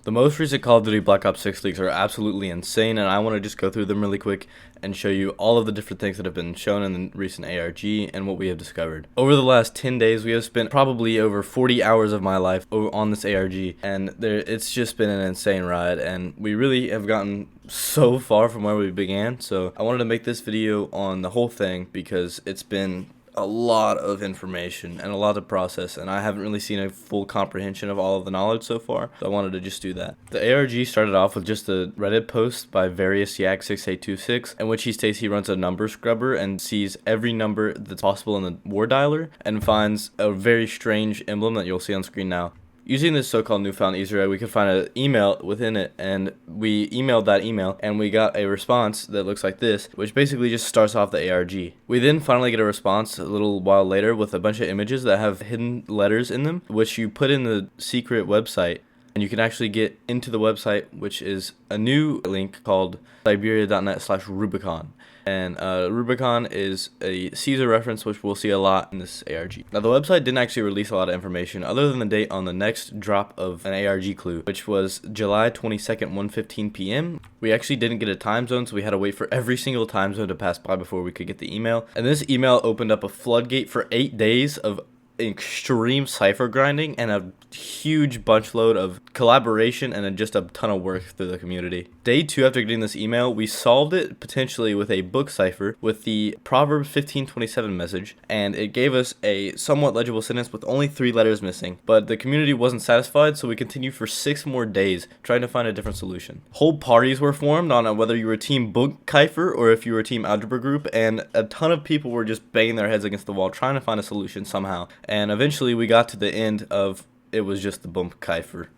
The most recent Call of Duty Black Ops 6 leaks are absolutely insane, and I want to just go through them really quick and show you all of the different things that have been shown in the recent ARG and what we have discovered. Over the last 10 days, we have spent probably over 40 hours of my life on this ARG, and it's just been an insane ride, and we really have gotten so far from where we began. So I wanted to make this video on the whole thing because it's been a lot of information and a lot to process, and I haven't really seen a full comprehension of all of the knowledge so far, so I wanted to just do that. The ARG started off with just a Reddit post by Various Yak 6826 in which he states he runs a number scrubber and sees every number that's possible in the war dialer and finds a very strange emblem that you'll see on screen now. Using this so-called newfound Easter egg, we could find an email within it, and we emailed that email, and we got a response that looks like this, which basically just starts off the ARG. We then finally get a response a little while later with a bunch of images that have hidden letters in them, which you put in the secret website, and you can actually get into the website, which is a new link called siberia.net/Rubicon. And Rubicon is a Caesar reference, which we'll see a lot in this ARG. Now, the website didn't actually release a lot of information other than the date on the next drop of an ARG clue, which was July 22nd, 1:15 p.m. We actually didn't get a time zone, so we had to wait for every single time zone to pass by before we could get the email. And this email opened up a floodgate for 8 days of extreme cipher grinding and a huge bunch load of collaboration and just a ton of work through the community. Day 2 after getting this email, we solved it potentially with a book cipher with the Proverbs 15:27 message, and it gave us a somewhat legible sentence with only 3 letters missing. But the community wasn't satisfied, so we continued for 6 more days trying to find a different solution. Whole parties were formed on whether you were team book cipher or if you were team algebra group, and a ton of people were just banging their heads against the wall trying to find a solution somehow. And eventually we got to the end of it was just the bump cipher.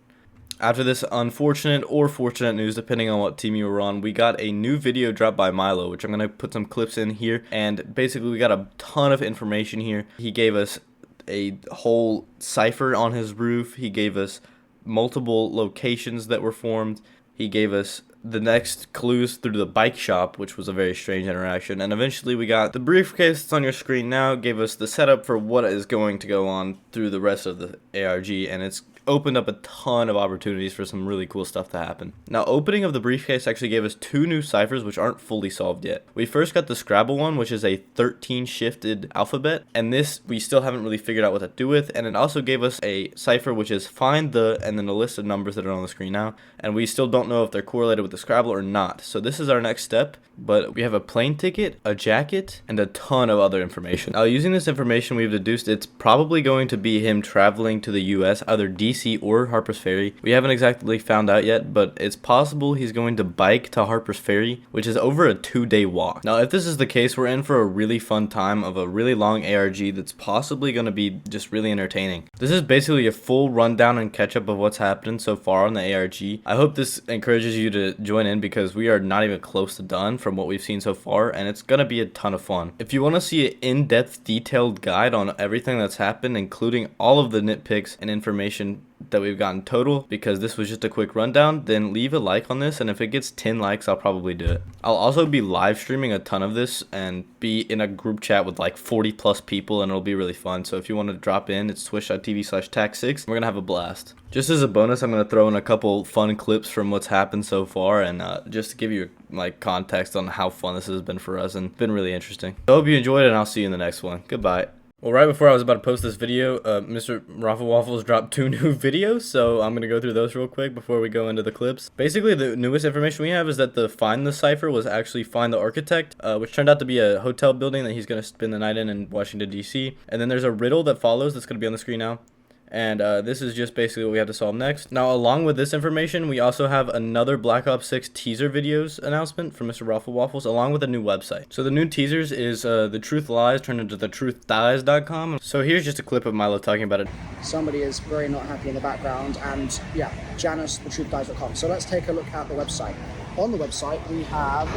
After this unfortunate or fortunate news, depending on what team you were on, we got a new video dropped by Milo, which I'm going to put some clips in here. And basically we got a ton of information here. He gave us a whole cipher on his roof. He gave us multiple locations that were formed. He gave us the next clues through the bike shop, which was a very strange interaction. And eventually we got the briefcase that's on your screen now, gave us the setup for what is going to go on through the rest of the ARG, and it's opened up a ton of opportunities for some really cool stuff to happen. Now, opening of the briefcase actually gave us 2 new ciphers which aren't fully solved yet. We first got the Scrabble one, which is a 13 shifted alphabet, and this we still haven't really figured out what to do with. And it also gave us a cipher which is find the and then a list of numbers that are on the screen now, and we still don't know if they're correlated with the Scrabble or not. So this is our next step, but we have a plane ticket, a jacket, and a ton of other information. Now, using this information, we've deduced it's probably going to be him traveling to the US, either DC or Harper's Ferry. We haven't exactly found out yet, but it's possible he's going to bike to Harper's Ferry, which is over a 2-day walk. Now, if this is the case, we're in for a really fun time of a really long ARG that's possibly going to be just really entertaining. This is basically a full rundown and catch up of what's happened so far on the ARG. I hope this encourages you to join in because we are not even close to done from what we've seen so far, and it's going to be a ton of fun. If you want to see an in-depth detailed guide on everything that's happened, including all of the nitpicks and information that we've gotten total, because this was just a quick rundown, then leave a like on this, and if it gets 10 likes, I'll probably do it. I'll also be live streaming a ton of this and be in a group chat with like 40 plus people, and it'll be really fun. So if you want to drop in, it's twitch.tv/tax6. We're gonna have a blast. Just as a bonus, I'm gonna throw in a couple fun clips from what's happened so far, and just to give you like context on how fun this has been for us, and it's been really interesting. I hope you enjoyed it, and I'll see you in the next one. Goodbye. Well, right before I was about to post this video, Mr. Raffle Waffles dropped 2 new videos, so I'm going to go through those real quick before we go into the clips. Basically, the newest information we have is that the Find the Cipher was actually Find the Architect, which turned out to be a hotel building that he's going to spend the night in Washington, D.C. And then there's a riddle that follows that's going to be on the screen now. And this is just basically what we have to solve next. Now, along with this information, we also have another Black Ops 6 teaser videos announcement from Mr. Raffle Waffles, along with a new website. So the new teasers is The Truth Lies turned into thetruthdies.com. So here's just a clip of Milo talking about it. Somebody is very not happy in the background, and yeah, Janice, thetruthdies.com. So let's take a look at the website. On the website, we have...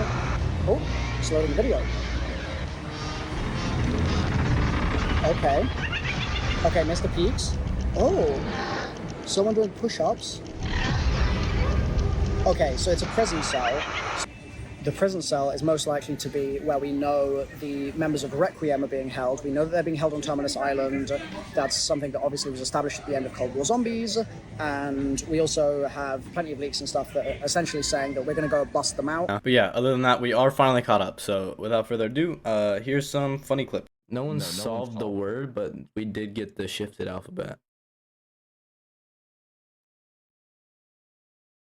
Oh, it's loading the video. Okay. Okay, Mr. Peaks. Oh, someone doing push-ups. Okay, so it's a prison cell. The prison cell is most likely to be where we know the members of Requiem are being held. We know that they're being held on Terminus Island. That's something that obviously was established at the end of Cold War Zombies. And we also have plenty of leaks and stuff that are essentially saying that we're going to go bust them out. But yeah, other than that, we are finally caught up. So without further ado, here's some funny clips. No one solved the word, but we did get the shifted alphabet.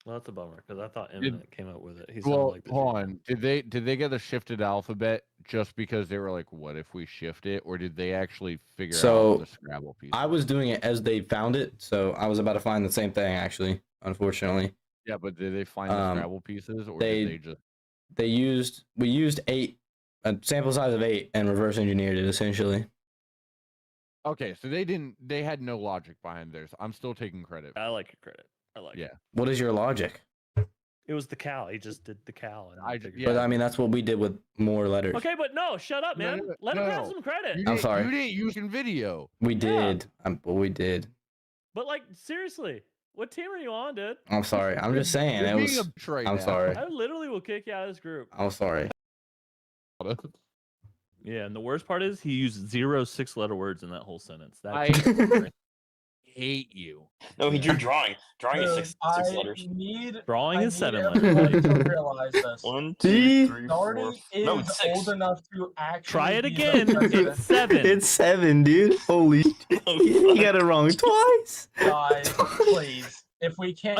Well, that's a bummer because I thought Imminent came up with it. He Well, like hold on. Did they get the shifted alphabet just because they were like, what if we shift it, or did they actually figure out the Scrabble piece? I was doing it as they found it, so I was about to find the same thing actually. Unfortunately. Yeah, but did they find the Scrabble pieces, or did they just? We used 8, a sample size of 8, and reverse engineered it essentially. Okay, so they had no logic behind theirs. I'm still taking credit. I like your credit. I like it. What is your logic? It was the cow. He just did the cow. And But I mean, that's what we did with more letters. Okay, but no, shut up, man. Let him have some credit. I'm sorry. You didn't use in video. We did. Well, we did. But like, seriously, what team are you on, dude? I'm sorry. I'm just saying. You're being a betrayer I'm now. sorry. I literally will kick you out of this group. I'm sorry. Yeah, and the worst part is he used 0 6-letter words in that whole sentence. I hate you. No, he drew drawing. Drawing is six letters. Drawing is 7 letters. Everybody to realize this. 1, 2, 3, 4. Nardy is No, it's 6. old enough to actually. Try it be the again. president. It's 7. It's 7, dude. Holy shit. You got it wrong twice. Guys, please. If we can't.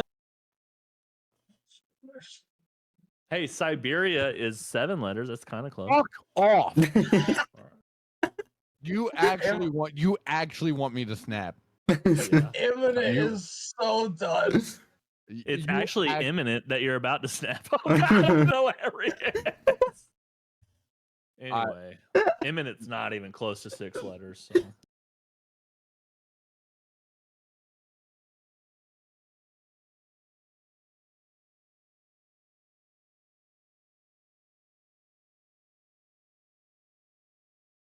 Hey, Siberia is 7 letters. That's kind of close. Fuck off. You actually want me to snap. Yeah. Imminent is so done. It's actually imminent that you're about to snap. Oh god, no, Harry. Anyway, imminent's not even close to 6 letters. So.